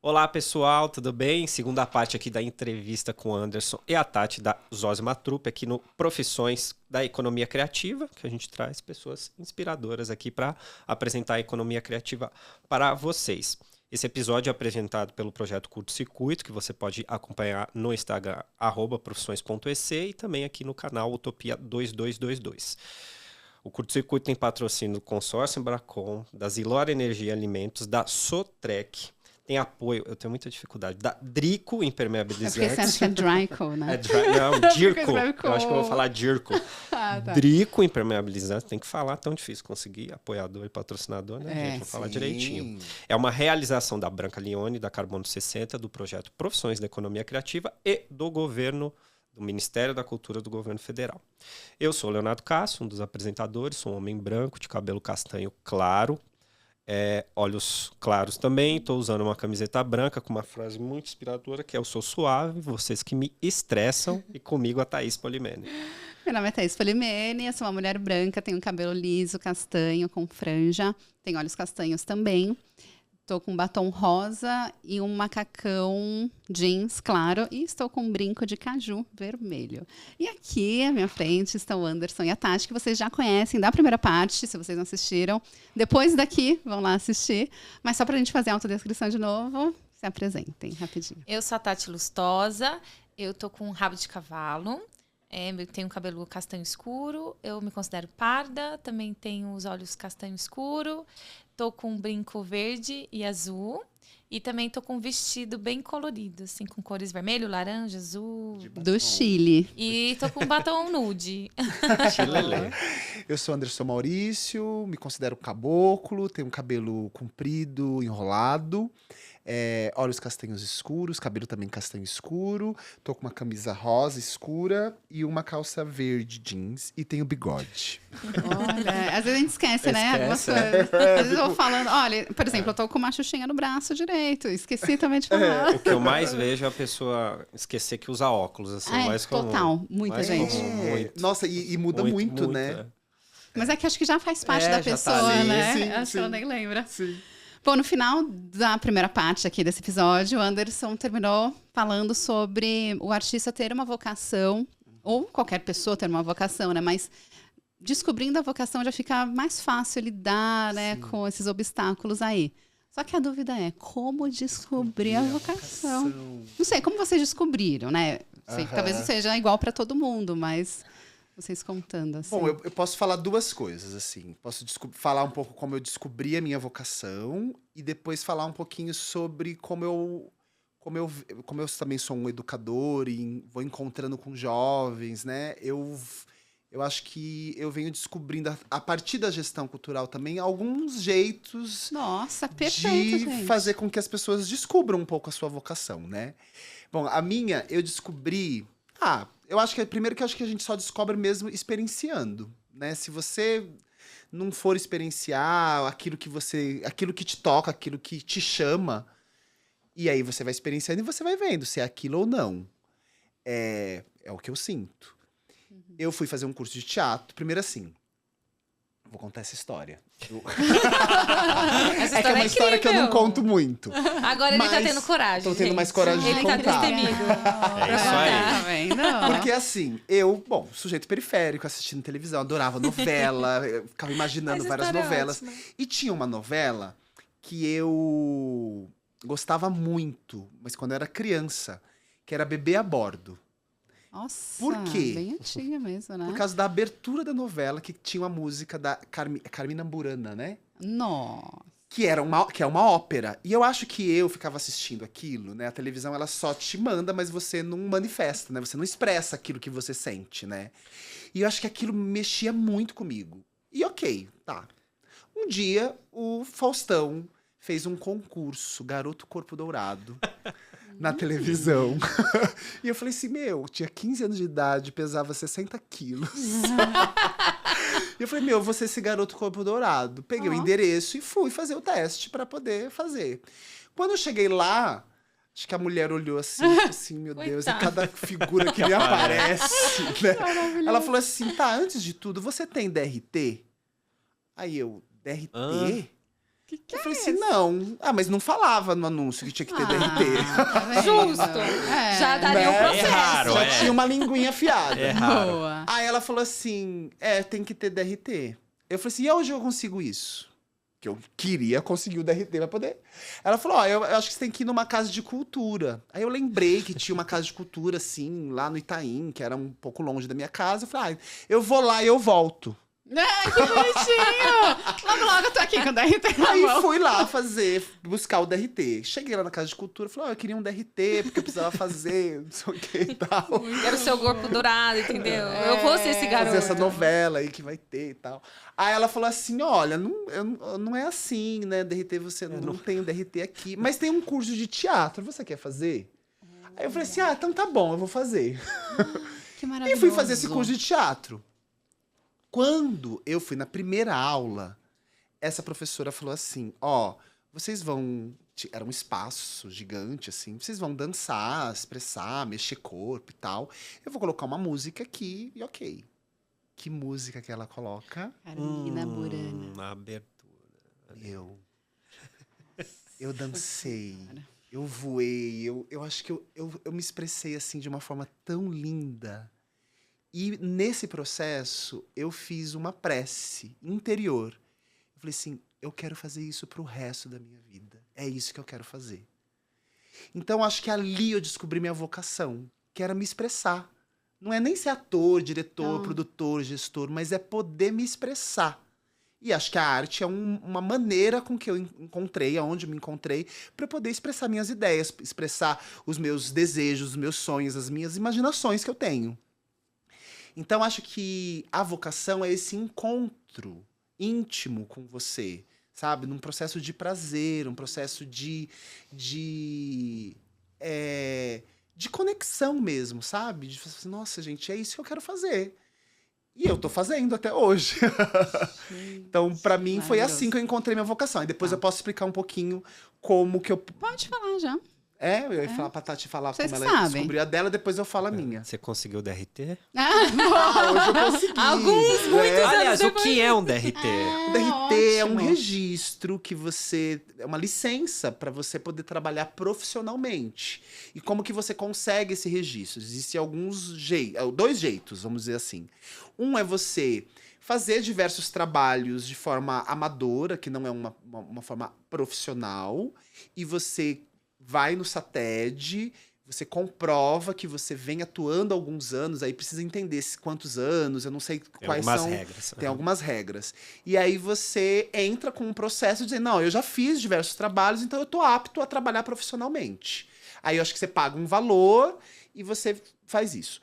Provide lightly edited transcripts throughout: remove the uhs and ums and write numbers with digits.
Olá pessoal, tudo bem? Segunda parte aqui da entrevista com o Anderson e a Tati da Zosima Trupe aqui no Profissões da Economia Criativa, que a gente traz pessoas inspiradoras aqui para apresentar a economia criativa para vocês. Esse episódio é apresentado pelo projeto Curto Circuito, que você pode acompanhar no Instagram @profissões.ec e também aqui no canal Utopia 2222. O Curto Circuito tem patrocínio do Consórcio Embracon, da Zilor Energia e Alimentos, da Sotrec. Tem apoio, eu tenho muita dificuldade, da Drico Impermeabilizantes. É porque você acha que é Dryco, né? Não, Dirco. Eu acho que eu vou falar Dirco. Tá. Drico Impermeabilizantes, tem que falar, tão difícil conseguir apoiador e patrocinador, né, gente? Vou falar Sim. direitinho. É uma realização da Branca Lione, da Carbono 60, do projeto Profissões da Economia Criativa e do governo, do Ministério da Cultura do Governo Federal. Eu sou o Leonardo Cássio, um dos apresentadores, sou um homem branco, de cabelo castanho claro, olhos claros também. Estou usando uma camiseta branca com uma frase muito inspiradora, que é: eu sou suave, vocês que me estressam, e comigo a Thaís Polimene. Meu nome é Thaís Polimene, eu sou uma mulher branca, tenho um cabelo liso, castanho, com franja, tenho olhos castanhos também. Estou com um batom rosa e um macacão jeans claro, e estou com um brinco de caju vermelho. E aqui à minha frente estão o Anderson e a Tati, que vocês já conhecem da primeira parte, se vocês não assistiram. Depois daqui, vão lá assistir. Mas só para a gente fazer a autodescrição de novo, se apresentem rapidinho. Eu sou a Tati Lustosa, eu tô com um rabo de cavalo, eu tenho cabelo castanho escuro, eu me considero parda, também tenho os olhos castanho escuro, tô com um brinco verde e azul, e também tô com um vestido bem colorido, assim, com cores vermelho, laranja, azul. Do Chile. E tô com um batom nude. Chilelê. Eu sou Anderson Maurício, me considero caboclo, tenho um cabelo comprido, enrolado, olhos castanhos escuros, cabelo também castanho escuro, tô com uma camisa rosa escura e uma calça verde jeans e tenho bigode. Olha, às vezes a gente esquece, né? Algumas Esquece, coisas. Às vezes eu vou falando, olha, por exemplo, eu tô com uma xuxinha no braço direito, esqueci também de falar. O que eu mais vejo é a pessoa esquecer que usa óculos, assim, mais comum. Total, muita Mais gente. comum, muito. Nossa, e muda muito, né? Mas é que acho que já faz parte Já da tá pessoa, ali. né? Sim, Acho que ela sim. nem lembra. Sim. Bom, no final da primeira parte aqui desse episódio, o Anderson terminou falando sobre o artista ter uma vocação, ou qualquer pessoa ter uma vocação, né? Mas descobrindo a vocação já fica mais fácil lidar, né, com esses obstáculos aí. Só que a dúvida é, como descobrir a vocação? Não sei, como vocês descobriram, né? Sei que talvez não seja igual para todo mundo, mas vocês contando assim. Bom, eu posso falar duas coisas, assim. Posso falar um pouco como eu descobri a minha vocação e depois falar um pouquinho sobre como eu também sou um educador e vou encontrando com jovens, né? Eu acho que eu venho descobrindo, a partir da gestão cultural também, alguns jeitos Nossa, perfeito, de gente. fazer com que as pessoas descubram um pouco a sua vocação, né? Bom, a minha, eu descobri... eu acho que primeiro que a gente só descobre mesmo experienciando, né? Se você não for experienciar aquilo que te toca, aquilo que te chama, e aí você vai experienciando e você vai vendo se é aquilo ou não. É o que eu sinto. Eu fui fazer um curso de teatro, primeiro assim, vou contar essa história. Essa É que é uma história que eu não incrível. conto muito. Agora ele tá Mas tendo coragem, tô tendo gente. mais coragem de Ele tá contar. destemido. É isso aí. Tá vendo? Porque assim, sujeito periférico, assistindo televisão, adorava novela, eu ficava imaginando Essa várias história é novelas. ótima. E tinha uma novela que eu gostava muito, mas quando eu era criança, que era Bebê a Bordo. Nossa, Por quê? bem antiga mesmo, né? Por causa da abertura da novela, que tinha uma música da Carmina Burana, né? Nossa. que é uma ópera. E eu acho que eu ficava assistindo aquilo, né? A televisão, ela só te manda, mas você não manifesta, né? Você não expressa aquilo que você sente, né? E eu acho que aquilo mexia muito comigo. E ok, tá. Um dia, o Faustão fez um concurso, Garoto Corpo Dourado, na televisão. E eu falei assim, tinha 15 anos de idade, pesava 60 quilos. E eu falei, vou ser esse garoto corpo dourado. Peguei o endereço e fui fazer o teste pra poder fazer. Quando eu cheguei lá, acho que a mulher olhou assim, assim, meu Deus, é cada figura que me aparece, né? Ela falou assim, tá, antes de tudo, você tem DRT? Aí eu, DRT? Eu falei assim, não. Mas não falava no anúncio que tinha que ter DRT. Justo. Já daria um processo. É raro, Já tinha uma linguinha afiada. É raro. Boa. Aí ela falou assim, tem que ter DRT. Eu falei assim, e hoje eu consigo isso? Que eu queria conseguir o DRT pra poder. Ela falou, eu acho que você tem que ir numa casa de cultura. Aí eu lembrei que tinha uma casa de cultura, assim, lá no Itaim, que era um pouco longe da minha casa. Eu falei, eu vou lá e eu volto. Ai, que bonitinho! Logo eu tô aqui com o DRT na Aí mão. fui lá buscar o DRT. Cheguei lá na casa de cultura, falei, eu queria um DRT, porque eu precisava fazer, não sei o que e tal. Era o seu corpo dourado, entendeu? Eu vou ser esse garoto. Fazer essa novela aí que vai ter e tal. Aí ela falou assim, olha, não é assim, né, DRT, você não tem o DRT aqui, mas tem um curso de teatro, você quer fazer? Aí eu falei assim, então tá bom, eu vou fazer. Que maravilhoso. E fui fazer esse curso de teatro. Quando eu fui na primeira aula, essa professora falou assim, vocês vão... Era um espaço gigante, assim. Vocês vão dançar, expressar, mexer corpo e tal. Eu vou colocar uma música aqui e ok. Que música que ela coloca? Carmina Burana. Na abertura. Eu dancei, eu voei, eu acho que eu me expressei assim de uma forma tão linda. E nesse processo, eu fiz uma prece interior. Eu falei assim, eu quero fazer isso pro resto da minha vida. É isso que eu quero fazer. Então, acho que ali eu descobri minha vocação, que era me expressar. Não é nem ser ator, diretor, produtor, gestor, mas é poder me expressar. E acho que a arte é uma maneira com que eu encontrei, aonde eu me encontrei, para poder expressar minhas ideias, expressar os meus desejos, os meus sonhos, as minhas imaginações que eu tenho. Então, acho que a vocação é esse encontro íntimo com você, sabe? Num processo de prazer, um processo de conexão mesmo, sabe? De falar assim, nossa, gente, é isso que eu quero fazer. E eu tô fazendo até hoje. Então, pra mim, foi assim que eu encontrei minha vocação. E depois eu posso explicar um pouquinho como que eu... Pode falar já. Eu ia falar pra Tati falar Vocês como ela sabem. descobriu a dela, depois eu falo a minha. Você conseguiu o DRT? Hoje eu consegui. Alguns, muitos Aliás, o depois. que é um DRT? O DRT é um ótimo. registro que você... É uma licença para você poder trabalhar profissionalmente. E como que você consegue esse registro? Existem dois jeitos, vamos dizer assim. Um é você fazer diversos trabalhos de forma amadora, que não é uma forma profissional, e você vai no SATED, você comprova que você vem atuando há alguns anos, aí precisa entender quantos anos, eu não sei quais são. Algumas regras. Tem algumas regras. E aí você entra com um processo dizendo, não, eu já fiz diversos trabalhos, então eu tô apto a trabalhar profissionalmente. Aí eu acho que você paga um valor e você faz isso.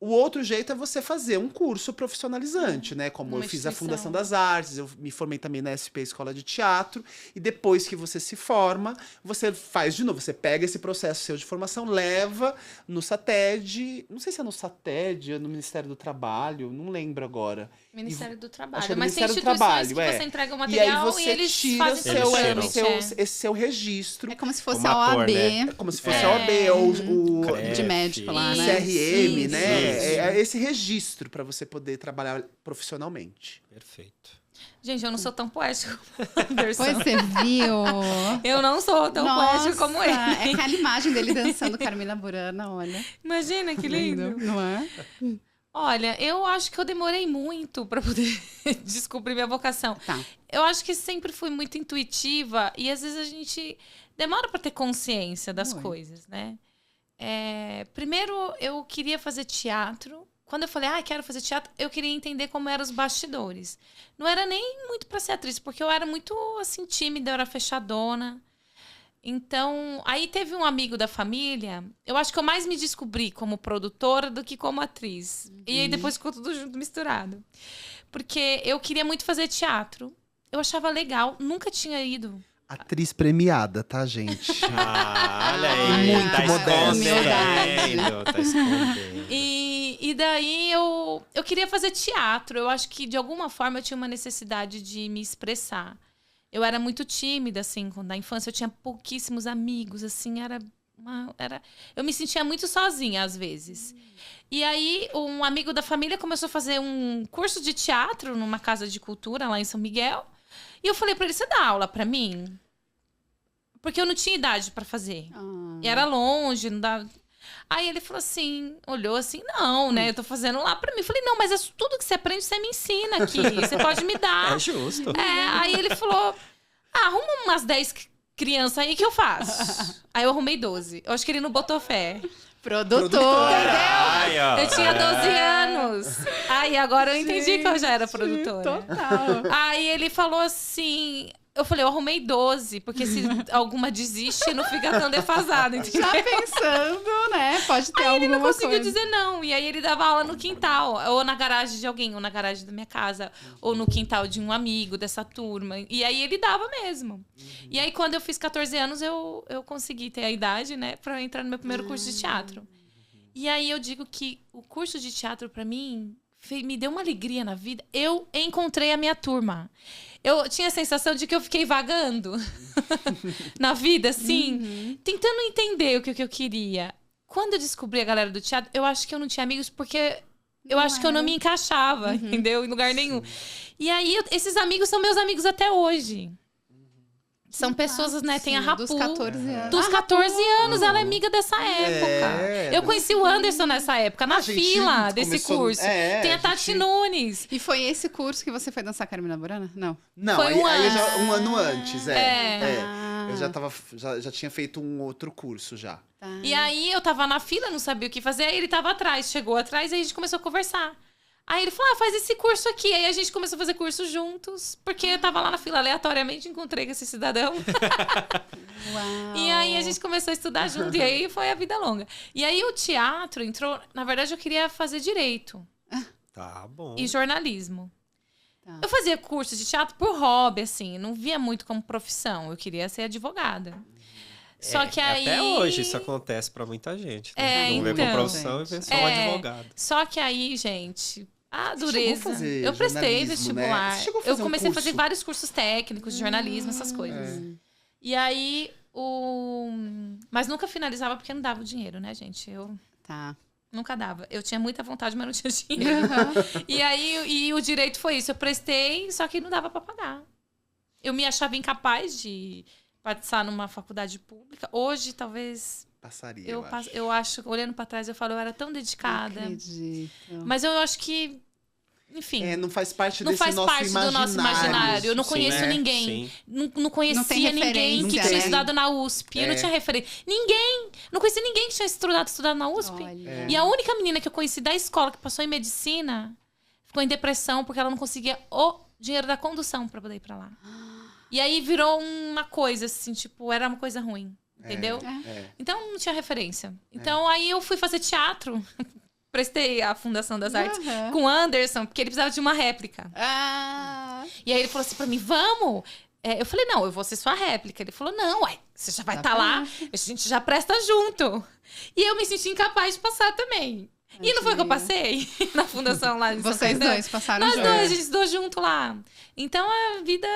O outro jeito é você fazer um curso profissionalizante, né? Como Uma eu fiz a instituição. Fundação das Artes, eu me formei também na SP Escola de Teatro, e depois que você se forma, você faz de novo, você pega esse processo seu de formação, leva no SATED, não sei se é no SATED ou no Ministério do Trabalho, não lembro agora. Ministério do Acho Trabalho. que é do Mas tem Ministério do instituições Trabalho, que você entrega o E aí material e, você eles tira fazem seu- trâmite. esse seu registro, É como se fosse Como a ator, OAB né? como se fosse a OAB ou o de médico lá, CRM, né? Isso, né? isso. É esse registro para você poder trabalhar profissionalmente. Perfeito. Gente, eu não sou tão poética como o Anderson. Pois você viu. Eu não sou tão poética como ele. É aquela imagem dele dançando Carmina Burana, olha. Imagina que lindo. Não é? Olha, eu acho que eu demorei muito para poder descobrir minha vocação. Tá. Eu acho que sempre fui muito intuitiva e às vezes a gente demora para ter consciência das Muito. coisas, né? Primeiro, eu queria fazer teatro quando eu falei, quero fazer teatro, eu queria entender como eram os bastidores. Não era nem muito pra ser atriz, porque eu era muito, assim, tímida, eu era fechadona. Então, aí teve um amigo da família, eu acho que eu mais me descobri como produtora do que como atriz. E aí depois ficou tudo junto, misturado. Porque eu queria muito fazer teatro. Eu achava legal, nunca tinha ido. Atriz premiada, tá, gente? Olha aí. Muito Tá modesta. escondendo. Tá escondendo. E daí eu queria fazer teatro. Eu acho que, de alguma forma, eu tinha uma necessidade de me expressar. Eu era muito tímida, assim, na infância. Eu tinha pouquíssimos amigos, assim, eu me sentia muito sozinha, às vezes. E aí, um amigo da família começou a fazer um curso de teatro numa casa de cultura lá em São Miguel. E eu falei pra ele, você dá aula pra mim? Porque eu não tinha idade pra fazer. E era longe, não dava... Aí ele falou assim, olhou assim, não, né? Eu tô fazendo lá pra mim. Eu falei, não, mas é tudo que você aprende, você me ensina aqui. Você pode me dar. É justo. Aí ele falou, arruma umas 10 crianças aí que eu faço. Aí eu arrumei 12. Eu acho que ele não botou fé. Produtora. Ai, ó. Eu tinha 12 anos. Aí agora eu entendi que eu já era produtora. Total. Aí ele falou assim... Eu falei, eu arrumei 12, porque se alguma desiste, não fica tão defasado, entendeu? Já pensando, né? Pode ter Aí ele não alguma conseguiu coisa. dizer não. E aí ele dava aula no quintal, ou na garagem de alguém, ou na garagem da minha casa, ou no quintal de um amigo dessa turma. E aí ele dava mesmo. E aí quando eu fiz 14 anos, eu consegui ter a idade, né, pra entrar no meu primeiro curso de teatro. E aí eu digo que o curso de teatro, pra mim, me deu uma alegria na vida. Eu encontrei a minha turma. Eu tinha a sensação de que eu fiquei vagando na vida, assim, tentando entender o que eu queria. Quando eu descobri a galera do teatro, eu acho que eu não tinha amigos porque eu acho que eu não me encaixava, entendeu? Em lugar nenhum. E aí, esses amigos são meus amigos até hoje. São pessoas, né? Tem a Rapu. Dos 14 anos. Dos 14 anos, ela é amiga dessa época. Eu conheci o Anderson nessa época, na fila desse curso. Tem a Tati Nunes. E foi esse curso que você foi dançar Carmina Burana? Não. Não, Foi um ano antes, Ah. Eu já tinha feito um outro curso já. Tá. E aí eu tava na fila, não sabia o que fazer, aí ele tava atrás, chegou atrás, aí a gente começou a conversar. Aí ele falou, faz esse curso aqui. Aí a gente começou a fazer curso juntos, porque eu tava lá na fila aleatoriamente, encontrei com esse cidadão. Uau. E aí a gente começou a estudar junto, e aí foi a vida longa. E aí o teatro entrou... Na verdade, eu queria fazer direito Tá bom. e jornalismo. Tá. Eu fazia curso de teatro por hobby, assim, não via muito como profissão. Eu queria ser advogada. Só que aí... Até hoje isso acontece pra muita gente. Né? Não vê como então. profissão e vê só um advogado. Só que aí, gente... A Você chegou a dureza. fazer Eu prestei jornalismo, né? vestibular. Você chegou a Eu fazer um comecei a fazer curso? vários cursos técnicos de jornalismo, essas coisas. E aí, mas nunca finalizava porque não dava o dinheiro, né, gente? Eu Tá. nunca dava. Eu tinha muita vontade, mas não tinha dinheiro. E aí, o direito foi isso. Eu prestei, só que não dava pra pagar. Eu me achava incapaz de passar numa faculdade pública. Hoje, talvez... Passaria, Eu acho, olhando pra trás, eu falo, eu era tão dedicada. Não acredito. Mas eu acho que, enfim, não faz parte não desse faz nosso parte do nosso imaginário. Eu não Sim, conheço né? ninguém. Sim. Não Não conhecia tem ninguém referência, que né? tinha estudado na USP. Eu não tinha referência. Ninguém! Não conhecia ninguém que tinha estudado na USP. Olha. E a única menina que eu conheci da escola que passou em medicina ficou em depressão porque ela não conseguia o dinheiro da condução pra poder ir pra lá. E aí virou uma coisa assim, tipo, era uma coisa ruim. Entendeu? Então não tinha referência. Então aí eu fui fazer teatro. Prestei a Fundação das Artes com o Anderson, porque ele precisava de uma réplica. E aí ele falou assim pra mim, vamos! Eu falei, não, eu vou ser sua réplica. Ele falou, não, uai, você já vai estar lá, a gente já presta junto. E eu me senti incapaz de passar também. E não foi que eu passei na fundação lá de São Vocês Caetano? dois passaram Nós junto. dois, a gente estudou junto lá. Então a vida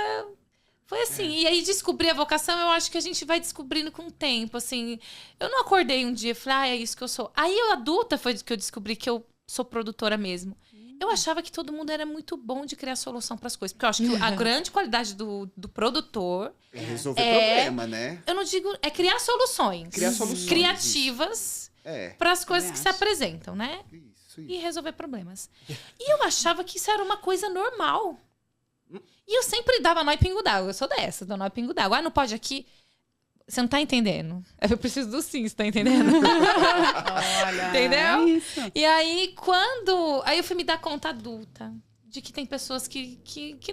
foi assim. E aí descobrir a vocação, eu acho que a gente vai descobrindo com o tempo, assim. Eu não acordei um dia e falei, é isso que eu sou. Aí eu adulta foi que eu descobri que eu sou produtora mesmo. Eu achava que todo mundo era muito bom de criar solução para as coisas. Porque eu acho que a grande qualidade do produtor... É resolver problema, né? Eu não digo... É criar soluções. Criar soluções. Criativas para as coisas que se apresentam, né? Isso. E resolver problemas. E eu achava que isso era uma coisa normal. E eu sempre dava nó e pingo d'água. Eu sou dessa, dou nó e pingo d'água. Ah, não pode aqui... Você não tá entendendo. Eu preciso do sim, você tá entendendo? Olha, Entendeu? isso. E aí, aí eu fui me dar conta adulta de que tem pessoas que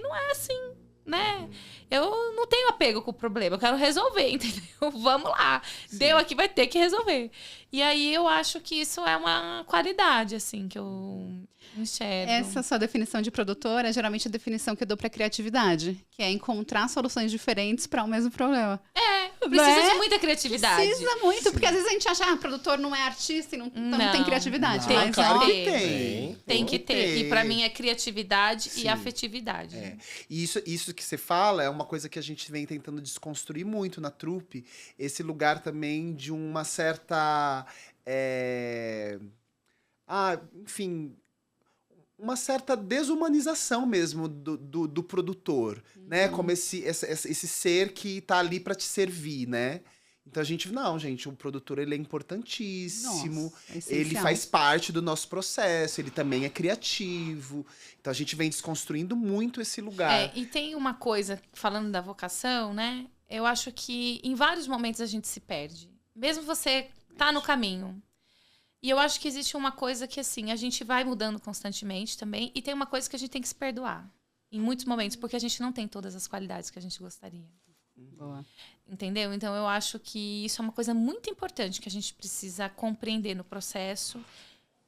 não é assim, né? Eu não tenho apego com o problema, eu quero resolver, entendeu? Vamos lá. Sim. Deu aqui, vai ter que resolver. E aí eu acho que isso é uma qualidade, assim, que eu enxergo. Essa sua definição de produtora é geralmente a definição que eu dou para criatividade, que é encontrar soluções diferentes para o mesmo problema. Precisa né? de muita criatividade. Precisa muito, porque às vezes a gente acha, produtor não é artista e não tem criatividade. Não, mas claro ó, que tem. Tem que ter. E pra mim é criatividade Sim. e afetividade. É. E isso que você fala é uma coisa que a gente vem tentando desconstruir muito na trupe. Esse lugar também de uma certa... enfim... uma certa desumanização mesmo do produtor, né? Como esse ser que tá ali para te servir, né? Então a gente, não, gente, o produtor ele é importantíssimo, Nossa, é ele essencial. faz parte do nosso processo, ele também é criativo. Então a gente vem desconstruindo muito esse lugar. E tem uma coisa, falando da vocação, né? Eu acho que em vários momentos a gente se perde. Mesmo você tá no caminho. E eu acho que existe uma coisa que, assim, a gente vai mudando constantemente também. E tem uma coisa que a gente tem que se perdoar. Em muitos momentos, porque a gente não tem todas as qualidades que a gente gostaria. Boa. Entendeu? Então, eu acho que isso é uma coisa muito importante que a gente precisa compreender no processo.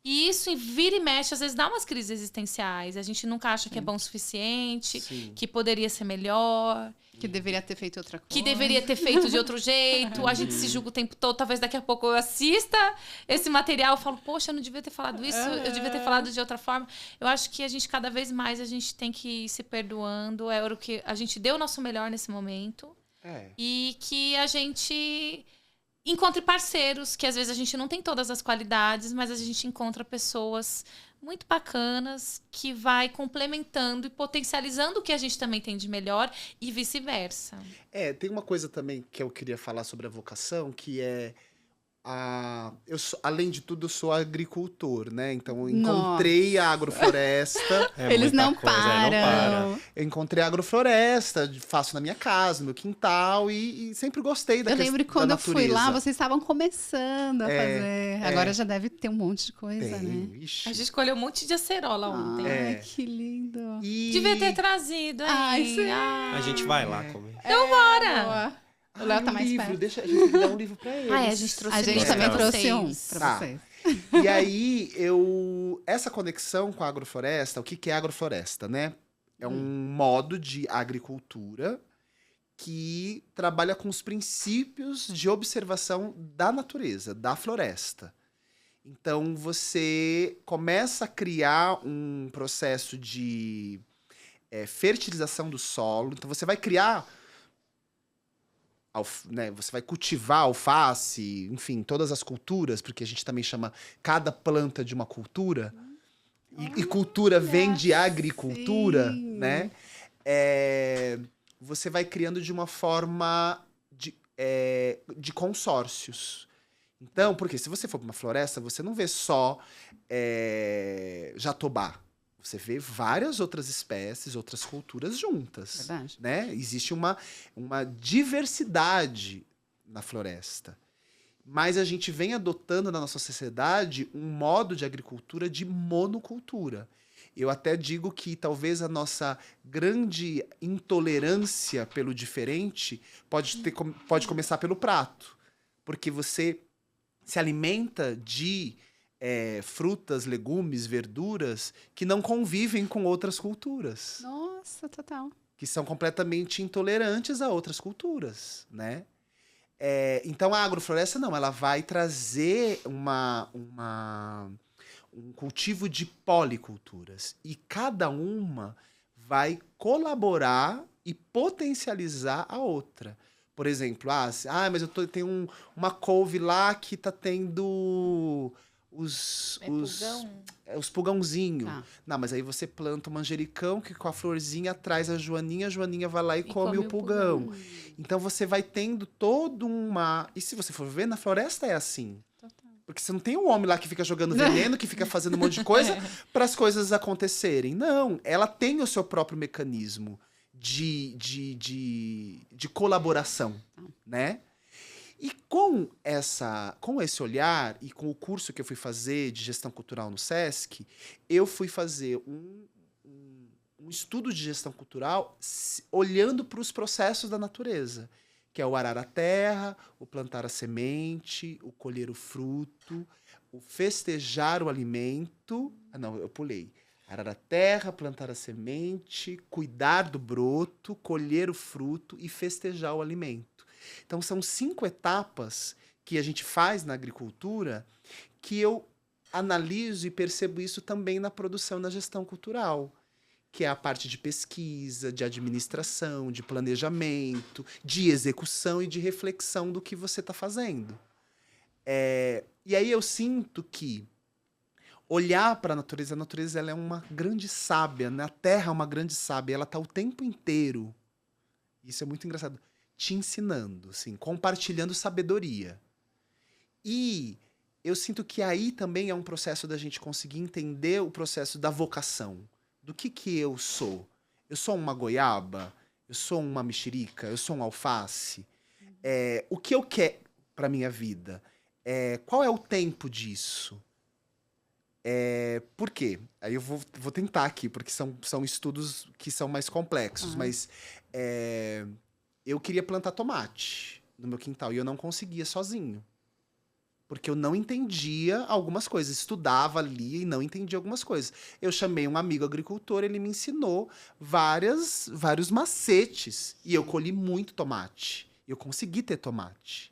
E isso vira e mexe, às vezes dá umas crises existenciais. A gente nunca acha que é bom o suficiente, Sim. que poderia ser melhor, Que deveria ter feito outra coisa. que deveria ter feito de outro jeito. A gente se julga o tempo todo. Talvez daqui a pouco eu assista esse material e falo, poxa, eu não devia ter falado isso, eu devia ter falado de outra forma. Eu acho que a gente, cada vez mais, a gente tem que ir se perdoando. É o que a gente deu o nosso melhor nesse momento. E que a gente encontre parceiros, que às vezes a gente não tem todas as qualidades, mas a gente encontra pessoas muito bacanas que vai complementando e potencializando o que a gente também tem de melhor e vice-versa. Tem uma coisa também que eu queria falar sobre a vocação, que é além de tudo, eu sou agricultor, né? Então, eu encontrei a agrofloresta. Eles muita não coisa, param. Eu encontrei a agrofloresta, faço na minha casa, no meu quintal, e sempre gostei da Eu lembro que quando da eu fui lá, natureza. vocês estavam começando a fazer. Agora já deve ter um monte de coisa, né? Tem, ixi. A gente escolheu um monte de acerola ontem. Ai, que lindo. E... Devia ter trazido, hein? Ai, sim. A gente vai lá comer. Então bora! Boa. O Léo tá um mais livro, perto. deixa a gente dar um livro pra eles. A gente trouxe A gente livro também pra trouxe um vocês. pra Tá. vocês. E aí, essa conexão com a agrofloresta, o que é a agrofloresta, né? É um modo de agricultura que trabalha com os princípios de observação da natureza, da floresta. Então, você começa a criar um processo de fertilização do solo. Então, você vai criar... você vai cultivar alface, enfim, todas as culturas, porque a gente também chama cada planta de uma cultura. E cultura vem de agricultura, sim. né? Você vai criando de uma forma de consórcios. Então, porque se você for para uma floresta, você não vê só jatobá. Você vê várias outras espécies, outras culturas juntas. Verdade. Né? Existe uma diversidade na floresta. Mas a gente vem adotando na nossa sociedade um modo de agricultura de monocultura. Eu até digo que talvez a nossa grande intolerância pelo diferente pode começar pelo prato. Porque você se alimenta de frutas, legumes, verduras que não convivem com outras culturas. Nossa, total. Que são completamente intolerantes a outras culturas, né? Então, a agrofloresta, não, ela vai trazer um cultivo de policulturas. E cada uma vai colaborar e potencializar a outra. Por exemplo, mas eu tenho uma couve lá que tá tendo... os pulgãozinhos. Não, mas aí você planta o manjericão, que com a florzinha traz a joaninha vai lá e come o pulgão. Então você vai tendo todo uma... E se você for ver, na floresta é assim. Porque você não tem um homem lá que fica jogando veneno, que fica fazendo um monte de coisa para as coisas acontecerem. Não, ela tem o seu próprio mecanismo de colaboração, né? E com esse olhar e com o curso que eu fui fazer de gestão cultural no SESC, eu fui fazer um estudo de gestão cultural olhando para os processos da natureza, que é o arar a terra, o plantar a semente, o colher o fruto, o festejar o alimento. Ah, não, eu pulei. Arar a terra, plantar a semente, cuidar do broto, colher o fruto e festejar o alimento. Então, são 5 etapas que a gente faz na agricultura que eu analiso e percebo isso também na produção, na gestão cultural, que é a parte de pesquisa, de administração, de planejamento, de execução e de reflexão do que você está fazendo. E aí eu sinto que olhar para a natureza ela é uma grande sábia, né? A terra é uma grande sábia, ela está o tempo inteiro, isso é muito engraçado, te ensinando, assim, compartilhando sabedoria. E eu sinto que aí também é um processo da gente conseguir entender o processo da vocação. Do que eu sou? Eu sou uma goiaba? Eu sou uma mexerica? Eu sou um alface? O que eu quero para minha vida? Qual é o tempo disso? Por quê? Aí eu vou tentar aqui, porque são estudos que são mais complexos, mas eu queria plantar tomate no meu quintal e eu não conseguia sozinho. Porque eu não entendia algumas coisas. Estudava ali e não entendia algumas coisas. Eu chamei um amigo agricultor, ele me ensinou vários macetes. E eu colhi muito tomate. Eu consegui ter tomate.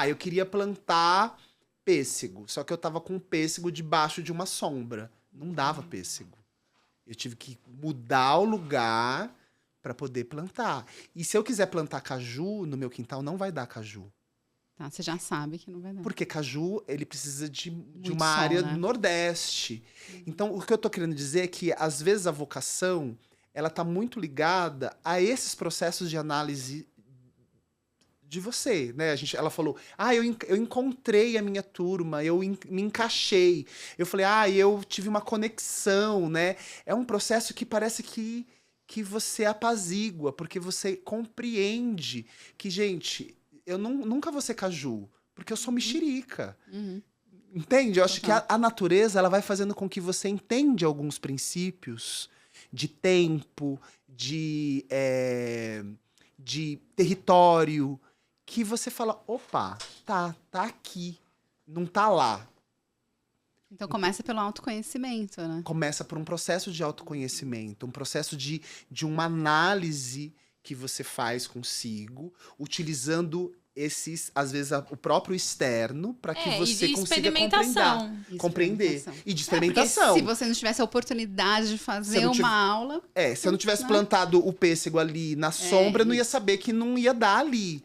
Eu queria plantar pêssego. Só que eu tava com pêssego debaixo de uma sombra. Não dava pêssego. Eu tive que mudar o lugar para poder plantar. E se eu quiser plantar caju no meu quintal, não vai dar caju. Tá, você já sabe que não vai dar. Porque caju, ele precisa de uma sol, área né? do Nordeste. Então, o que eu tô querendo dizer é que, às vezes, a vocação, ela tá muito ligada a esses processos de análise de você, né? Ela falou, eu encontrei a minha turma, me encaixei. Eu falei, eu tive uma conexão, né? É um processo que parece que você apazigua, porque você compreende que, gente, eu nunca vou ser caju, porque eu sou mexerica. Uhum. Entende? Eu acho que a natureza ela vai fazendo com que você entende alguns princípios de tempo, de território, que você fala, opa, tá aqui, não tá lá. Então começa pelo autoconhecimento, né? Começa por um processo de autoconhecimento, um processo de uma análise que você faz consigo, utilizando às vezes, o próprio externo, para que você consiga compreender. E de experimentação. Se você não tivesse a oportunidade de fazer uma aula... se eu não tivesse plantado o pêssego ali na sombra, eu não ia saber que não ia dar ali.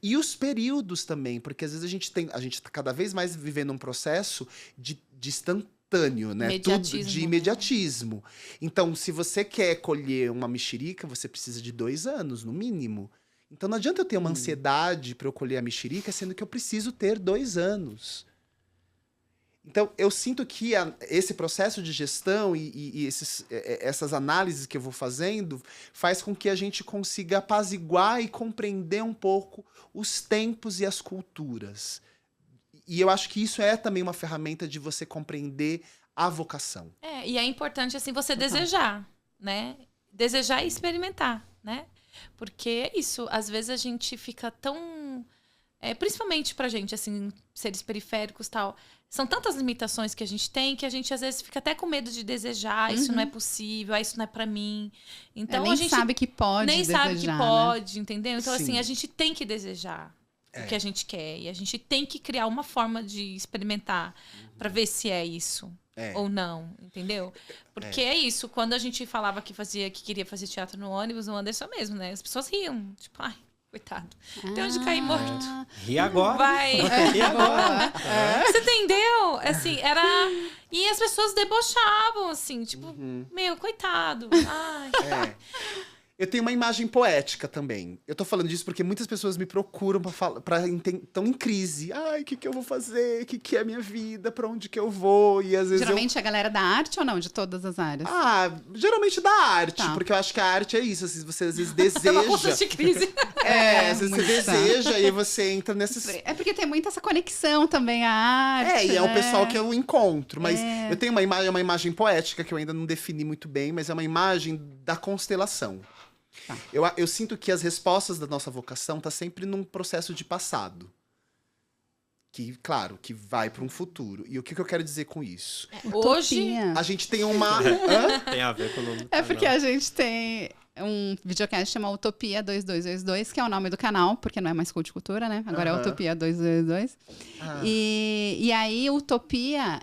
E os períodos também, porque às vezes a gente tá cada vez mais vivendo um processo de instantâneo, né? Tudo de imediatismo. Então, se você quer colher uma mexerica, você precisa de 2 anos, no mínimo. Então, não adianta eu ter uma ansiedade para eu colher a mexerica, sendo que eu preciso ter 2 anos. Então, eu sinto que esse processo de gestão e essas análises que eu vou fazendo faz com que a gente consiga apaziguar e compreender um pouco os tempos e as culturas. E eu acho que isso é também uma ferramenta de você compreender a vocação. E é importante, assim, você desejar, né? Desejar e experimentar, né? Porque é isso, às vezes a gente fica tão... principalmente pra gente, assim, seres periféricos e tal, são tantas limitações que a gente tem que a gente às vezes fica até com medo de desejar, isso não é possível, isso não é pra mim. Então nem a gente sabe que pode nem desejar, sabe que pode, né? entendeu? Então, Sim. assim, a gente tem que desejar o que a gente quer. E a gente tem que criar uma forma de experimentar pra ver se é isso. Ou não, entendeu? Porque é isso, quando a gente falava que queria fazer teatro no ônibus, no Anderson mesmo, né? As pessoas riam, tipo, ai, coitado, tem onde cair morto. Ri agora. Vai. Ri agora. Você entendeu? Assim, era... E as pessoas debochavam, assim, tipo, meu, coitado. Ai. Eu tenho uma imagem poética também. Eu tô falando disso porque muitas pessoas me procuram estão em crise. Ai, o que eu vou fazer? O que é a minha vida? Pra onde que eu vou? E às vezes Geralmente é a galera da arte ou não? De todas as áreas? Geralmente da arte. Tá. Porque eu acho que a arte é isso. Assim, você às vezes É uma deseja... força de crise. Às vezes você deseja e você entra nesses... É porque tem muita essa conexão também, a arte, e é o né? pessoal que eu encontro. Mas eu tenho uma imagem poética que eu ainda não defini muito bem, mas é uma imagem da constelação. Tá. Eu sinto que as respostas da nossa vocação tá sempre num processo de passado. Que, claro, que vai para um futuro. E o que eu quero dizer com isso? Hoje, Utopia. A gente tem uma... Hã? Tem a ver com o nome do É porque canal. a gente tem um videocast chamado Utopia 2222, que é o nome do canal, porque não é mais Cult Cultura, né? Agora é Aham. Utopia 2222. Ah, E aí, Utopia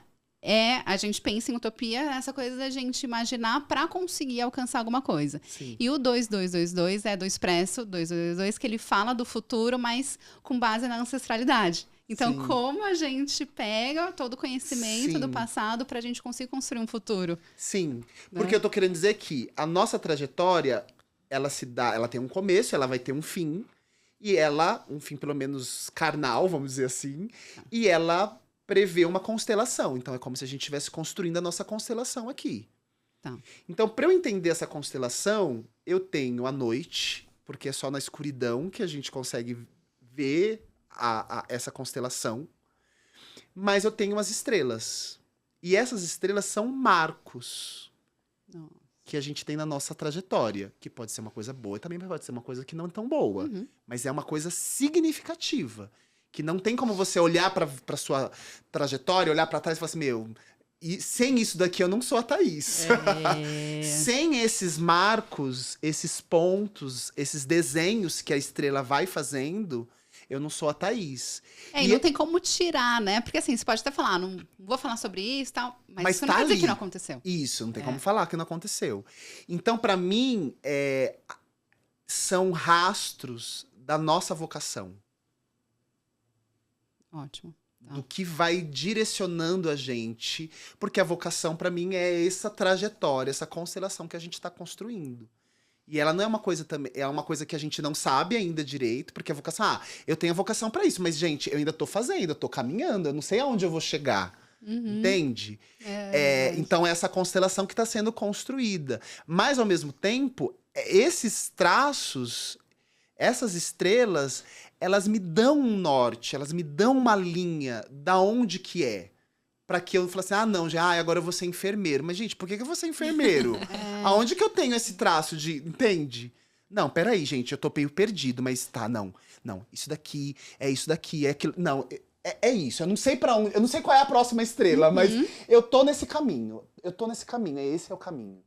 a gente pensa em utopia, essa coisa da gente imaginar para conseguir alcançar alguma coisa. sim. E o 2222 é do Expresso 2222, que ele fala do futuro, mas com base na ancestralidade. Então, Sim. como a gente pega todo o conhecimento Sim. do passado para a gente conseguir construir um futuro? Sim. Porque eu tô querendo dizer que a nossa trajetória, ela tem um começo, ela vai ter um fim. E um fim pelo menos carnal, vamos dizer assim. E ela prevê uma constelação. Então é como se a gente estivesse construindo a nossa constelação aqui. Tá. Então, para eu entender essa constelação, eu tenho a noite, porque é só na escuridão que a gente consegue ver essa constelação. Mas eu tenho as estrelas. E essas estrelas são marcos Nossa. que a gente tem na nossa trajetória. Que pode ser uma coisa boa e também pode ser uma coisa que não é tão boa. Uhum. Mas é uma coisa significativa. Que não tem como você olhar pra sua trajetória, olhar pra trás e falar assim, e sem isso daqui eu não sou a Thaís. Sem esses marcos, esses pontos, esses desenhos que a estrela vai fazendo, eu não sou a Thaís. E não tem como tirar, né? Porque assim, você pode até falar, não vou falar sobre isso e tal, mas isso tá não quer dizer ali. que não aconteceu. Isso, não tem como falar que não aconteceu. Então, pra mim, são rastros da nossa vocação. Ótimo. Do que vai direcionando a gente. Porque a vocação, pra mim, é essa trajetória, essa constelação que a gente tá construindo. E ela não é uma coisa também, é uma coisa que a gente não sabe ainda direito, porque a vocação, eu tenho a vocação pra isso, mas, gente, eu ainda tô fazendo, eu tô caminhando, eu não sei aonde eu vou chegar. Uhum. Entende? Então, é essa constelação que está sendo construída. Mas, ao mesmo tempo, esses traços, essas estrelas, elas me dão um norte, elas me dão uma linha da onde que é. Pra que eu fale assim, agora eu vou ser enfermeiro. Mas, gente, por que eu vou ser enfermeiro? Aonde que eu tenho esse traço de... Entende? Não, peraí, gente, eu tô meio perdido, mas não, isso daqui, é aquilo. Não, é isso. Eu não sei para onde, eu não sei qual é a próxima estrela, mas eu tô nesse caminho. Esse é o caminho.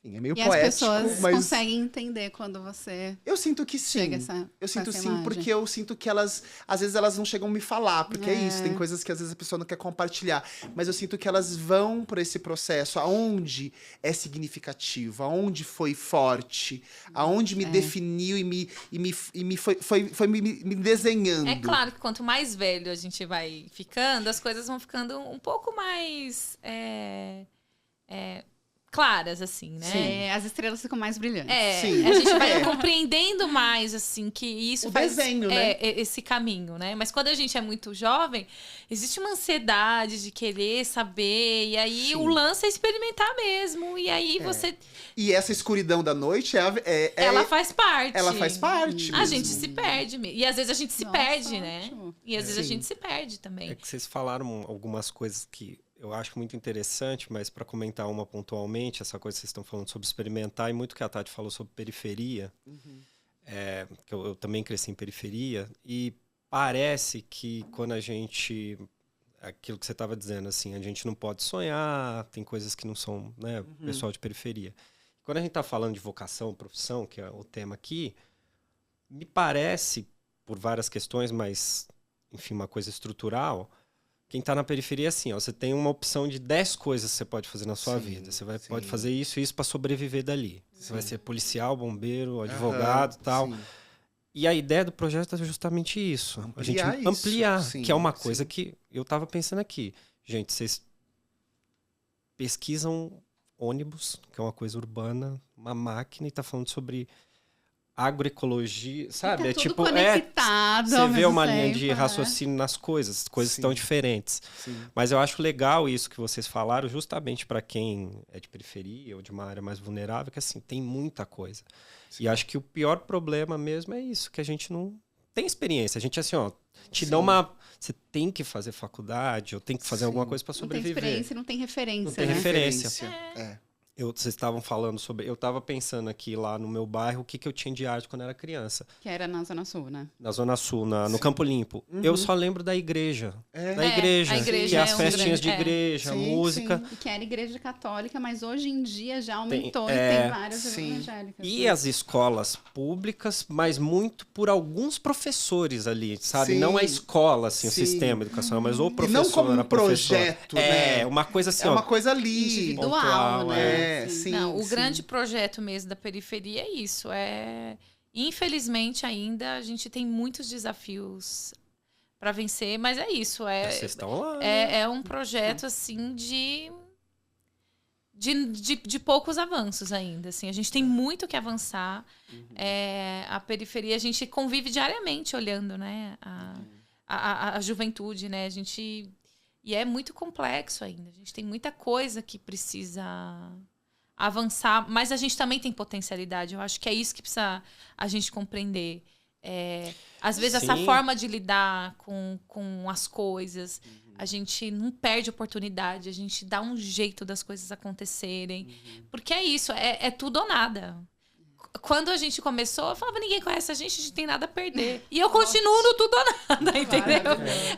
Enfim, é meio E poético, as pessoas mas conseguem entender quando você eu sinto que sim. chega essa Eu sinto essa sim, imagem. porque eu sinto que elas, às vezes elas não chegam a me falar, porque é isso, tem coisas que às vezes a pessoa não quer compartilhar, mas eu sinto que elas vão por esse processo, aonde é significativo, aonde foi forte, aonde me definiu e me foi me desenhando. é claro que quanto mais velho a gente vai ficando, as coisas vão ficando um pouco mais claras, assim, né? As estrelas ficam mais brilhantes. Sim. A gente vai compreendendo mais, assim, que isso O faz desenho, né? esse caminho, né? Mas quando a gente é muito jovem, existe uma ansiedade de querer saber, e aí Sim. o lance é experimentar mesmo, e aí você... E essa escuridão da noite ela faz parte. ela faz parte A mesmo. gente se perde, e às vezes a gente se Nossa, perde, né? ótimo. E às vezes a Sim. gente se perde também. É que vocês falaram algumas coisas que eu acho muito interessante, mas para comentar uma pontualmente, essa coisa que vocês estão falando sobre experimentar, e muito que a Tati falou sobre periferia, que eu também cresci em periferia, e parece que quando a gente... Aquilo que você estava dizendo, assim, a gente não pode sonhar, tem coisas que não são, né, pessoal de periferia. Quando a gente está falando de vocação, profissão, que é o tema aqui, me parece, por várias questões, mas, enfim, uma coisa estrutural, quem está na periferia é assim, ó, você tem uma opção de 10 coisas que você pode fazer na sua vida. Você pode fazer isso e isso para sobreviver dali. Você vai ser policial, bombeiro, advogado e tal. Sim. E a ideia do projeto é justamente isso. A gente Ampliar isso, ampliar, sim, que é uma sim. coisa que eu estava pensando aqui. Gente, vocês pesquisam ônibus, que é uma coisa urbana, uma máquina, e tá falando sobre agroecologia, sabe? Tá É tudo tipo, conectado você ao vê mesmo uma linha tempo, de né? raciocínio nas coisas, as coisas Sim. estão diferentes. Sim. Mas eu acho legal isso que vocês falaram, justamente para quem é de periferia ou de uma área mais vulnerável, que assim, tem muita coisa. E acho que o pior problema mesmo é isso, que a gente não tem experiência. A gente assim, ó, te dá uma... Você tem que fazer faculdade, ou tem que fazer alguma coisa para Não tem sobreviver. experiência, não tem referência, Não tem né? referência. É. Vocês estavam falando sobre... Eu estava pensando aqui lá no meu bairro, o que eu tinha de arte quando era criança. Que era na Zona Sul, né? Na Zona Sul, no Campo Limpo. Uhum. Eu só lembro da igreja. É. Da igreja. a igreja que é as é um festinhas grande- de igreja, Sim, música. sim. E que era igreja católica, mas hoje em dia já aumentou Tem- e é, tem várias sim. evangélicas. E né? as escolas públicas, mas muito por alguns professores ali, sabe? Sim. Não a escola, assim, o Sim. sistema educacional, mas o E professor, não como um a professora. projeto, É, né? uma coisa assim, É ó, uma coisa ali. Individual, pontual, né? É, Sim. sim. Não, o sim. grande projeto mesmo da periferia é isso. Infelizmente ainda a gente tem muitos desafios para vencer, mas é isso. vocês estão lá. né? É um projeto assim de poucos avanços ainda. Assim. A gente tem muito que avançar. A periferia, a gente convive diariamente olhando, né? A juventude, né? E é muito complexo ainda. A gente tem muita coisa que precisa avançar, mas a gente também tem potencialidade. Eu acho que é isso que precisa a gente compreender. Às vezes, essa Sim. forma de lidar com as coisas, a gente não perde oportunidade, a gente dá um jeito das coisas acontecerem. Porque é isso, é tudo ou nada. Quando a gente começou, eu falava, ninguém conhece a gente tem nada a perder. E eu continuo no tudo ou nada, entendeu?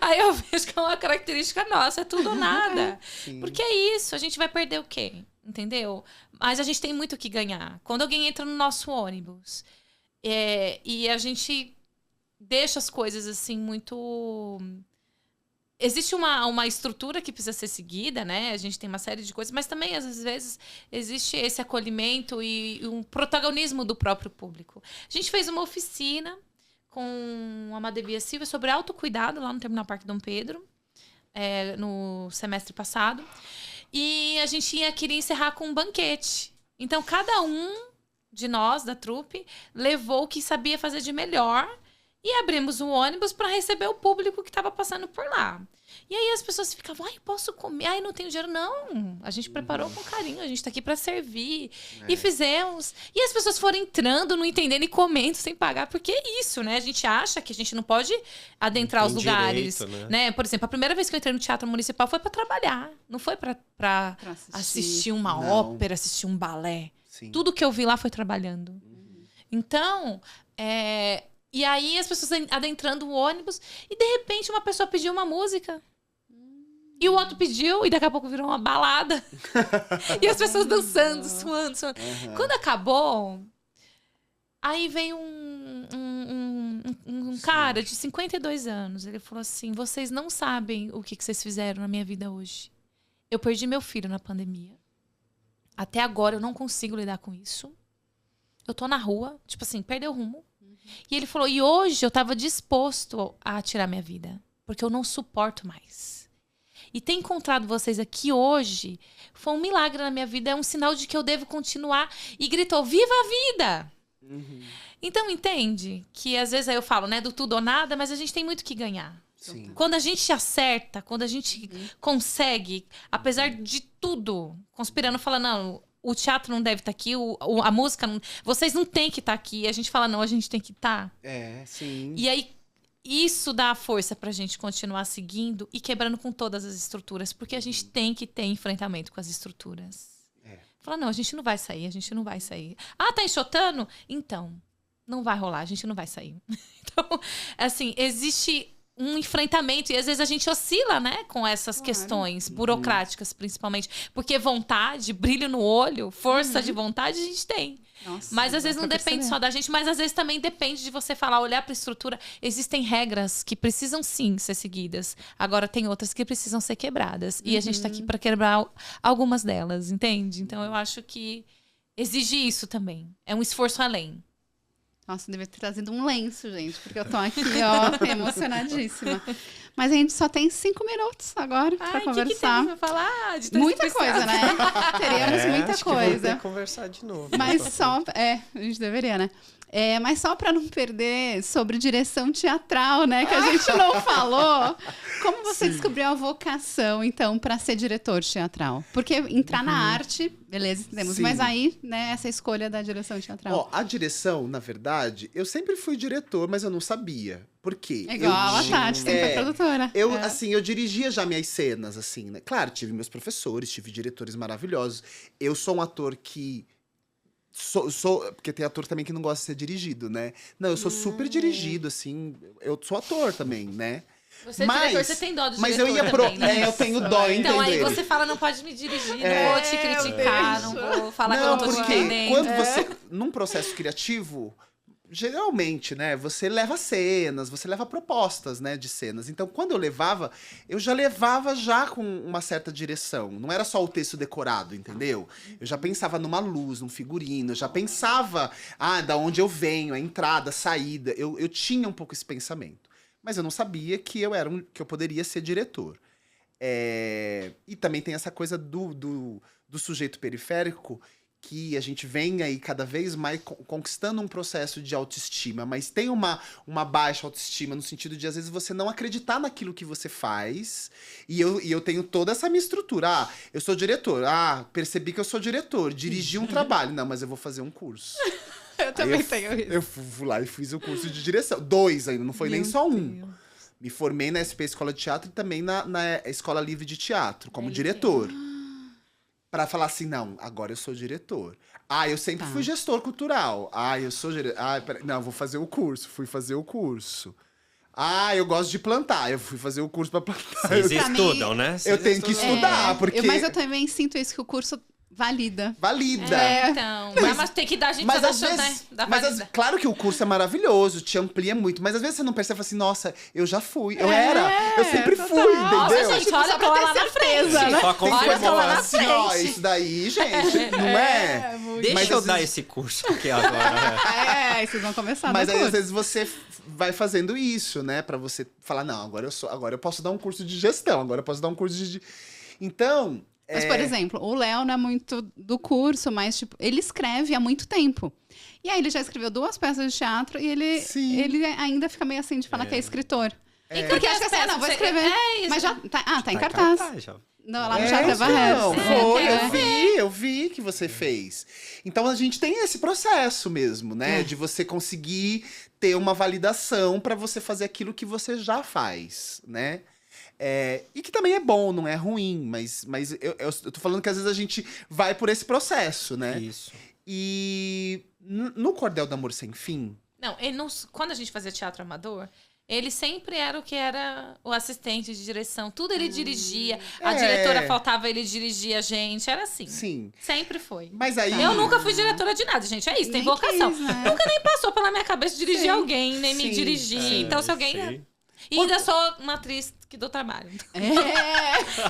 Aí eu vejo que é uma característica nossa, é tudo ou nada. Sim. Porque é isso, a gente vai perder o quê? Entendeu? Mas a gente tem muito o que ganhar. Quando alguém entra no nosso ônibus e a gente deixa as coisas assim muito... Existe uma estrutura que precisa ser seguida, né? A gente tem uma série de coisas, mas também, às vezes, existe esse acolhimento e um protagonismo do próprio público. A gente fez uma oficina com a Madevia Silva sobre autocuidado lá no Terminal Parque Dom Pedro, no semestre passado. E a gente queria encerrar com um banquete. Então, cada um de nós, da trupe, levou o que sabia fazer de melhor e abrimos o ônibus para receber o público que estava passando por lá. E aí as pessoas ficavam, posso comer? Ai, não tenho dinheiro. Não, a gente preparou com carinho, a gente está aqui para servir. E fizemos. E as pessoas foram entrando, não entendendo e comendo sem pagar, porque é isso, né? A gente acha que a gente não pode adentrar os Tem lugares. direito, Né? Por exemplo, a primeira vez que eu entrei no Teatro Municipal foi para trabalhar, não foi para assistir uma Não. ópera, assistir um balé. Sim. Tudo que eu vi lá foi trabalhando. Então, e aí as pessoas adentrando o ônibus e de repente uma pessoa pediu uma música. E o outro pediu e daqui a pouco virou uma balada. E as pessoas dançando, suando. Quando acabou, aí veio um cara de 52 anos. Ele falou assim, vocês não sabem o que vocês fizeram na minha vida hoje. Eu perdi meu filho na pandemia. Até agora eu não consigo lidar com isso. Eu tô na rua, tipo assim, perdeu o rumo. E ele falou, e hoje eu tava disposto a tirar minha vida. Porque eu não suporto mais. E ter encontrado vocês aqui hoje foi um milagre na minha vida. É um sinal de que eu devo continuar. E gritou, viva a vida! Então, entende? Que às vezes aí eu falo, né, do tudo ou nada, mas a gente tem muito que ganhar. Sim. Quando a gente acerta, quando a gente consegue, apesar de tudo, conspirando, falando, não, o teatro não deve estar aqui, a música, vocês não têm que estar aqui. E a gente fala, não, a gente tem que estar. Sim. E aí, isso dá força pra gente continuar seguindo e quebrando com todas as estruturas, porque a gente tem que ter enfrentamento com as estruturas. Fala, não, a gente não vai sair, a gente não vai sair. Ah, tá enxotando? Então, não vai rolar, a gente não vai sair. Então, assim, existe um enfrentamento e às vezes a gente oscila, né, com essas questões burocráticas, principalmente, porque vontade, brilho no olho, força de vontade a gente tem. Nossa, Mas às vezes não dá pra depende perceber. só da gente, mas às vezes também depende de você falar, olhar para a estrutura. Existem regras que precisam sim ser seguidas. Agora tem outras que precisam ser quebradas. E a gente tá aqui para quebrar algumas delas, entende? Então eu acho que exige isso também. É um esforço além. Nossa, eu devia ter trazido um lenço, gente, porque eu tô aqui, ó, emocionadíssima. Mas a gente só tem 5 minutos agora pra Ai, que conversar. temos pra falar? De dois Muita especiais. coisa, né? Teríamos muita acho que vamos ter coisa. que conversar de novo. Mas só... a gente deveria, né? Mas só para não perder sobre direção teatral, né? Que a gente não falou. Como você descobriu a vocação, então, para ser diretor teatral? Porque entrar na arte, beleza, entendemos. Sim. Mas aí, né, essa escolha da direção teatral. Ó, a direção, na verdade, eu sempre fui diretor, mas eu não sabia. Por quê? É igual a tinha- Tati, sempre foi produtora. Assim, eu dirigia já minhas cenas, assim, né? Claro, tive meus professores, tive diretores maravilhosos. Eu sou um ator que... porque tem ator também que não gosta de ser dirigido, né? Não, eu sou super dirigido, assim. Eu sou ator também, né? Você é diretor, você tem dó do Mas diretor eu ia pro... também, né? eu tenho dó, Então aí entendeu? você fala, não pode me dirigir, É. não vou te criticar, não vou falar que eu não tô te porque entendendo. quando você... Num processo criativo... Geralmente, né, você leva cenas, você leva propostas, né, de cenas. Então, quando eu já levava já com uma certa direção. Não era só o texto decorado, entendeu? Eu já pensava numa luz, num figurino, eu já pensava, da onde eu venho, a entrada, a saída. Eu tinha um pouco esse pensamento. Mas eu não sabia que que eu poderia ser diretor. E também tem essa coisa do sujeito periférico, que a gente vem aí cada vez mais conquistando um processo de autoestima, mas tem uma baixa autoestima no sentido de, às vezes, você não acreditar naquilo que você faz. E eu tenho toda essa minha estrutura. Eu sou diretor. Percebi que eu sou diretor. Dirigi um trabalho. Não, mas eu vou fazer um curso. Eu também tenho isso. Eu fui lá e fiz o curso de direção. 2 ainda, não foi nem só um. Me formei na SP Escola de Teatro e também na Escola Livre de Teatro, como diretor. Pra falar assim, não, agora eu sou diretor. Eu sempre fui gestor cultural. Eu sou diretor. Não, vou fazer o curso. Fui fazer o curso. Eu gosto de plantar. Eu fui fazer o curso pra plantar. Vocês Pra mim, estudam, né? Eu tenho que estudar, porque... Mas eu também sinto isso, que o curso valida. Valida. Então, mas tem que dar a gente Mas toda às a chance, vezes, né? Da mas valida. claro que o curso é maravilhoso, te amplia muito, mas às vezes você não percebe assim, nossa, eu já fui, eu sempre fui, entendeu? Nossa, gente, olha que eu lá na frente. né? Tem Só que confirmou. Olha que eu lá na assim, ó, frente. isso daí, gente, não é? Deixa Mas eu às dar vezes- esse curso aqui agora. Vocês vão começar Mas no aí, às curso. vezes, você vai fazendo isso, né? Pra você falar, não, agora eu posso dar um curso de gestão, agora eu posso dar um curso de... Então... Mas, por exemplo, o Léo não é muito do curso, mas, tipo, ele escreve há muito tempo. E aí ele já escreveu 2 peças de teatro e Sim. ele ainda fica meio assim de falar que é escritor. E Porque acho que assim, não, vou escrever. isso. Mas já tá em cartaz. Já. Não, lá no Teatro Varese. Não, foi, eu vi que você fez. Então a gente tem esse processo mesmo, né? De você conseguir ter uma validação pra você fazer aquilo que você já faz, né? E que também é bom, não é ruim, mas eu tô falando que às vezes a gente vai por esse processo, né? Isso. E no Cordel do Amor Sem Fim, Não, ele não, quando a gente fazia teatro amador, ele sempre era o que era o assistente de direção. Tudo ele dirigia. A diretora faltava, ele dirigia a gente. Era assim. sim. Sempre foi. Mas aí... Eu nunca fui diretora de nada, gente. É isso, tem Nem vocação. quis, né? Nunca nem passou pela minha cabeça dirigir alguém, nem me Sim, dirigir. Então, se alguém... Sei. E ainda sou uma atriz que dou trabalho. É.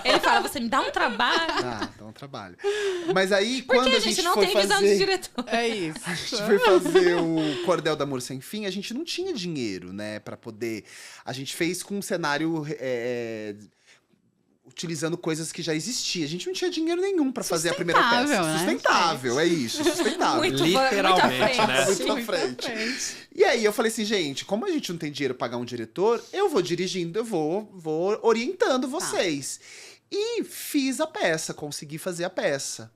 Ele fala, você me dá um trabalho. dá um trabalho. Mas aí, Porque quando a gente não foi tem visão de fazer... diretor. É isso. A gente foi fazer o Cordel do Amor Sem Fim, a gente não tinha dinheiro, né, pra poder... A gente fez com um cenário utilizando coisas que já existiam. A gente não tinha dinheiro nenhum pra fazer a primeira peça. Sustentável, né? Sustentável, é isso, sustentável. Muito Literalmente, muito à frente. né? Muito à frente. E aí eu falei assim, gente, como a gente não tem dinheiro pra pagar um diretor, eu vou dirigindo, eu vou orientando vocês. E fiz a peça, consegui fazer a peça.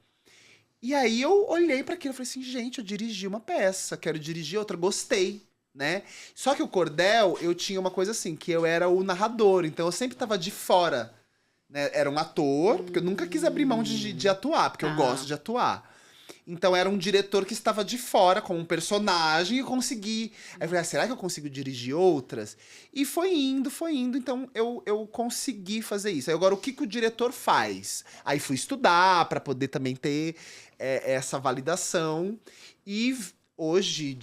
E aí eu olhei pra aquilo e falei assim, gente, eu dirigi uma peça, quero dirigir outra, gostei, né? Só que o Cordel, eu tinha uma coisa assim, que eu era o narrador, então eu sempre tava de fora, né? Era um ator, porque eu nunca quis abrir mão de atuar, porque eu gosto de atuar. Então era um diretor que estava de fora com um personagem e eu consegui. Aí eu falei, será que eu consigo dirigir outras? E foi indo, então eu consegui fazer isso. Aí agora o que o diretor faz? Aí fui estudar para poder também ter essa validação. E hoje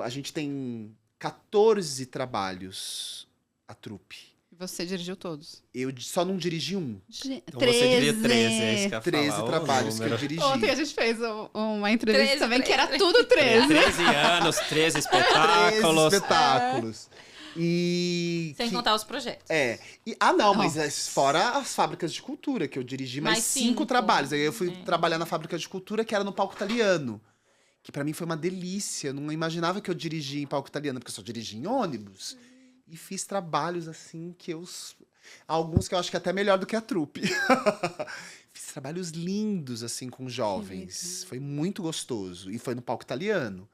a gente tem 14 trabalhos, a trupe. Você dirigiu todos. Eu só não dirigi um. Então você diria 13, é isso que eu ia 13 falar, o trabalhos que eu número. dirigi. Ontem a gente fez uma entrevista 13, também que era 13. tudo 13. 13 anos, 13 13 espetáculos. espetáculos. E Sem contar os projetos. Não, mas fora as fábricas de cultura, que eu dirigi mais 5 trabalhos. Aí eu fui trabalhar na fábrica de cultura, que era no palco italiano. Que pra mim foi uma delícia. Eu não imaginava que eu dirigia em palco italiano, porque eu só dirigi em ônibus. E fiz trabalhos, assim, alguns que eu acho que é até melhor do que a trupe. Fiz trabalhos lindos, assim, com jovens. Foi muito gostoso. E foi no palco italiano.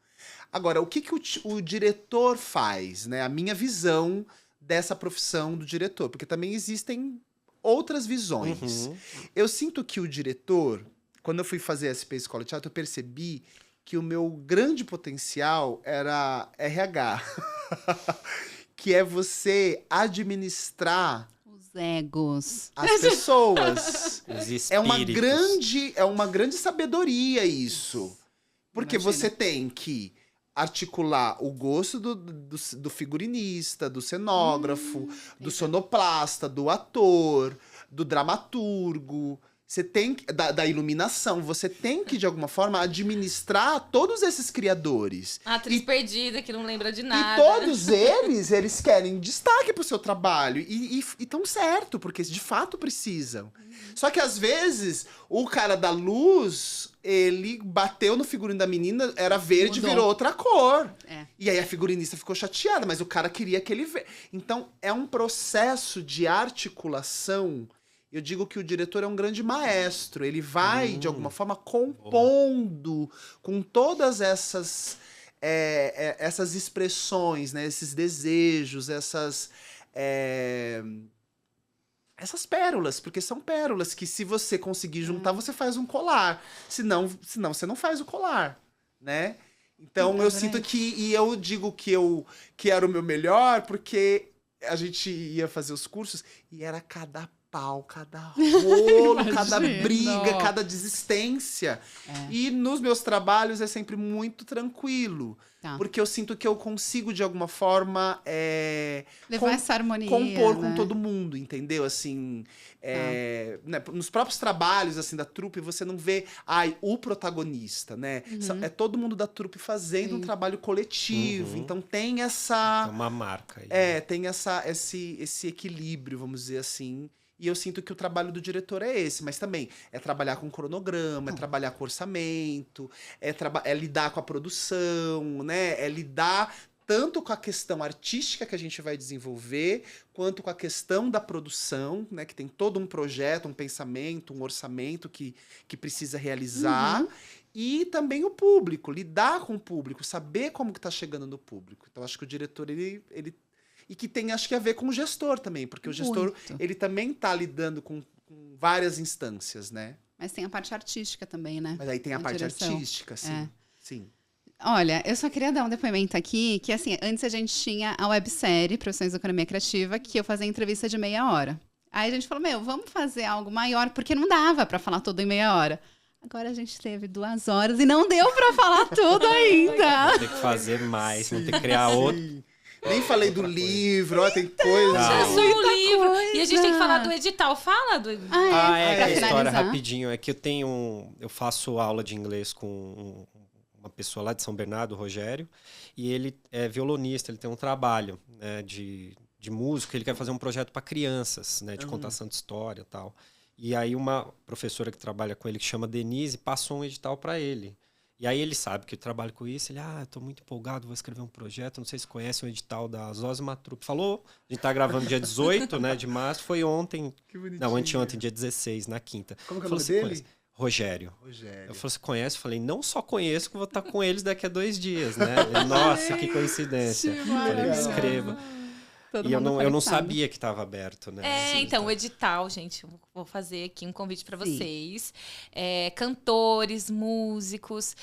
Agora, o que o diretor faz, né? A minha visão dessa profissão do diretor. Porque também existem outras visões. Eu sinto que o diretor, quando eu fui fazer a SP Escola de Teatro, eu percebi que o meu grande potencial era RH. Que é você administrar os egos, as pessoas. Os espíritos. É uma grande sabedoria isso. Porque você tem que articular o gosto do figurinista, do cenógrafo, do sonoplasta, do ator, do dramaturgo. Você tem que, da iluminação, você tem que, de alguma forma, administrar todos esses criadores. A atriz perdida, que não lembra de nada. E todos eles querem destaque pro seu trabalho. E tão certo, porque de fato precisam. Só que, às vezes, o cara da luz, ele bateu no figurino da menina, era verde, virou outra cor. E aí a figurinista ficou chateada, mas o cara queria aquele verde. Então, é um processo de articulação. Eu digo que o diretor é um grande maestro. Ele vai, de alguma forma, compondo com todas essas expressões, né? Esses desejos, essas pérolas. Porque são pérolas que, se você conseguir juntar, você faz um colar. Senão você não faz o colar, né? Então, eu sinto que... E eu digo que era o meu melhor, porque a gente ia fazer os cursos e era cada pau, cada rolo, cada briga, cada desistência. E nos meus trabalhos é sempre muito tranquilo. Porque eu sinto que eu consigo, de alguma forma, levar essa harmonia, compor né? com todo mundo, entendeu? Assim, né, nos próprios trabalhos assim, da trupe, você não vê o protagonista, né? É todo mundo da trupe fazendo um trabalho coletivo. Então tem essa... É uma marca aí. Tem esse equilíbrio, vamos dizer assim. E eu sinto que o trabalho do diretor é esse, mas também é trabalhar com cronograma, é trabalhar com orçamento, é lidar com a produção, né? É lidar tanto com a questão artística que a gente vai desenvolver, quanto com a questão da produção, né? Que tem todo um projeto, um pensamento, um orçamento que precisa realizar. E também o público, lidar com o público, saber como que tá chegando no público. Então, acho que o diretor, ele e que tem, acho que, a ver com o gestor também, porque o gestor, ele também tá lidando com várias instâncias, né? Mas tem a parte artística também, né? Mas aí tem a parte artística, sim. Sim. Olha, eu só queria dar um depoimento aqui, que assim, antes a gente tinha a websérie Profissões da Economia Criativa, que eu fazia entrevista de meia hora. Aí a gente falou, vamos fazer algo maior, porque não dava pra falar tudo em meia hora. Agora a gente teve 2 horas e não deu pra falar tudo ainda. Vamos ter que fazer mais, vamos ter que criar outro. Nem falei do livro, ó, tem coisa. É só um livro. E a gente tem que falar do edital. Fala do... A história rapidinho. É que eu faço aula de inglês com uma pessoa lá de São Bernardo, o Rogério, e ele é violonista, ele tem um trabalho, né, de música, ele quer fazer um projeto para crianças, né, de contação de história e tal. E aí uma professora que trabalha com ele, que chama Denise, passou um edital para ele. E aí ele sabe que eu trabalho com isso, ele, eu tô muito empolgado, vou escrever um projeto, não sei se conhecem o edital da Zózima Trupe. Falou, a gente tá gravando dia 18, né, de março, foi ontem, não, anteontem, dia 16, na quinta. Como que é o nome dele? Conhece? Rogério. Eu falei, você conhece? Eu falei, não só conheço, que vou estar com eles daqui a 2 dias, né? Ele, nossa, que coincidência. Eu falei, escreva. E eu não sabia que estava aberto, né? Então, o edital, gente, eu vou fazer aqui um convite para vocês. Cantores, músicos,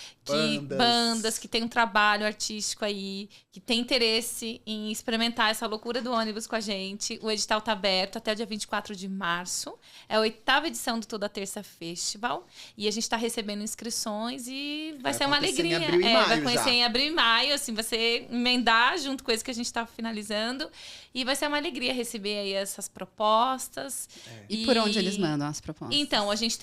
bandas que têm um trabalho artístico aí, que tem interesse em experimentar essa loucura do ônibus com a gente. O edital tá aberto até o dia 24 de março. É a 8ª edição do Toda Terça Festival. E a gente tá recebendo inscrições e vai ser uma alegria. Vai conhecer em abril e maio, assim, você emendar junto com esse que a gente tá finalizando. E vai ser uma alegria receber aí essas propostas. E por onde eles mandam as propostas? Então, a gente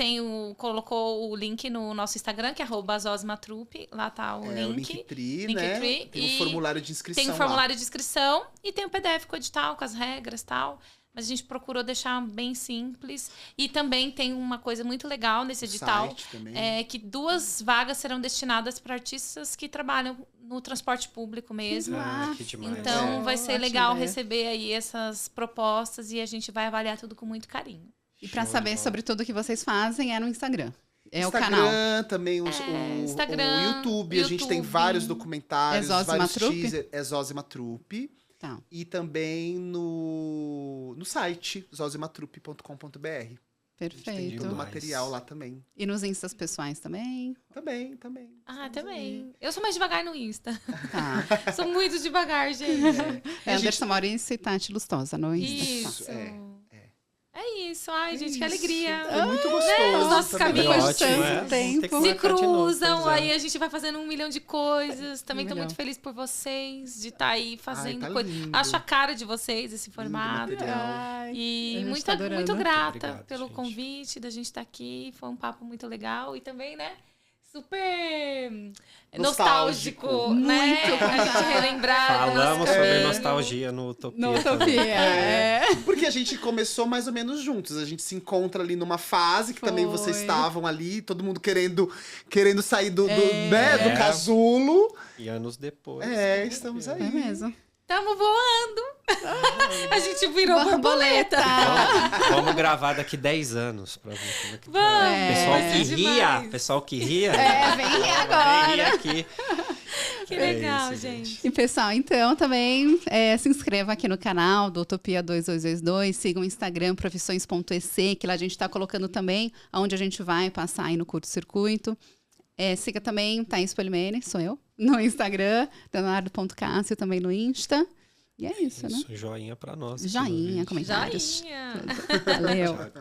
colocou o link no nosso Instagram, que é @zosmatrupe. Lá tá o É o link. Linktree, né? Linktree, Tem e um formulário de inscrição Tem um formulário de inscrição e tem o PDF com o edital, com as regras e tal. Mas a gente procurou deixar bem simples. E também tem uma coisa muito legal nesse edital. Site também. É que 2 vagas serão destinadas para artistas que trabalham no transporte público mesmo. Que demais. Então vai ser ótima legal ideia. receber aí essas propostas e a gente vai avaliar tudo com muito carinho. E pra Show saber de bola. sobre tudo que vocês fazem é no Instagram. É Instagram, o canal. também o Instagram, YouTube. A gente tem YouTube. vários documentários, É Zózima vários Trupe? teasers. É Zózima Trupe. Tá. E também no site, zosimatrupe.com.br. Tem Perfeito. todo o Demais. material lá também. E nos instas pessoais também? Também. Ah, também. Eu sou mais devagar no Insta. Tá. Sou muito devagar, gente. É Anderson Maurício e Tati Lustosa no Insta. Isso. é. É isso. Ai, gente, que Isso. alegria. É muito Os gostoso. nossos também. caminhos. Depois de Ótimo, tanto é. tempo. Tem que Se marcar de novo, cruzam, pois é. aí a gente vai fazendo 1 milhão de coisas. Também tô milhão. muito feliz por vocês, de estar aí fazendo tá coisa. lindo. Acho a cara de vocês esse formato. material. Ai, E a gente muito, tá adorando. muito grata Obrigado, pelo gente. convite da gente estar aqui. Foi um papo muito legal. E também, né? Super nostálgico, né? Muito, A gente relembrar. Falamos nosso sobre caminho. nostalgia no Utopia. No também. Utopia. É. Porque a gente começou mais ou menos juntos. A gente se encontra ali numa fase que também vocês Foi. estavam ali, todo mundo querendo sair do É. do casulo. E anos depois. É, estamos aí. É mesmo. Tamo voando. A gente virou borboleta. Vamos gravar daqui 10 anos pra ver como é que tá. Vamos. Pessoal É. que ria, Demais. pessoal que ria. É, vem rir agora. Vem rir aqui. Que É legal, isso, gente. E pessoal, então também se inscreva aqui no canal do Utopia 2222, siga o Instagram profissões.ec, que lá a gente está colocando também onde a gente vai passar aí no curto-circuito. Siga também Thaís Polimene, sou eu, no Instagram, Leonardo.Cássio também no Insta. E é isso, né? Isso, joinha pra nós. aqui no Joinha, vídeo. comentários. Joinha. Valeu.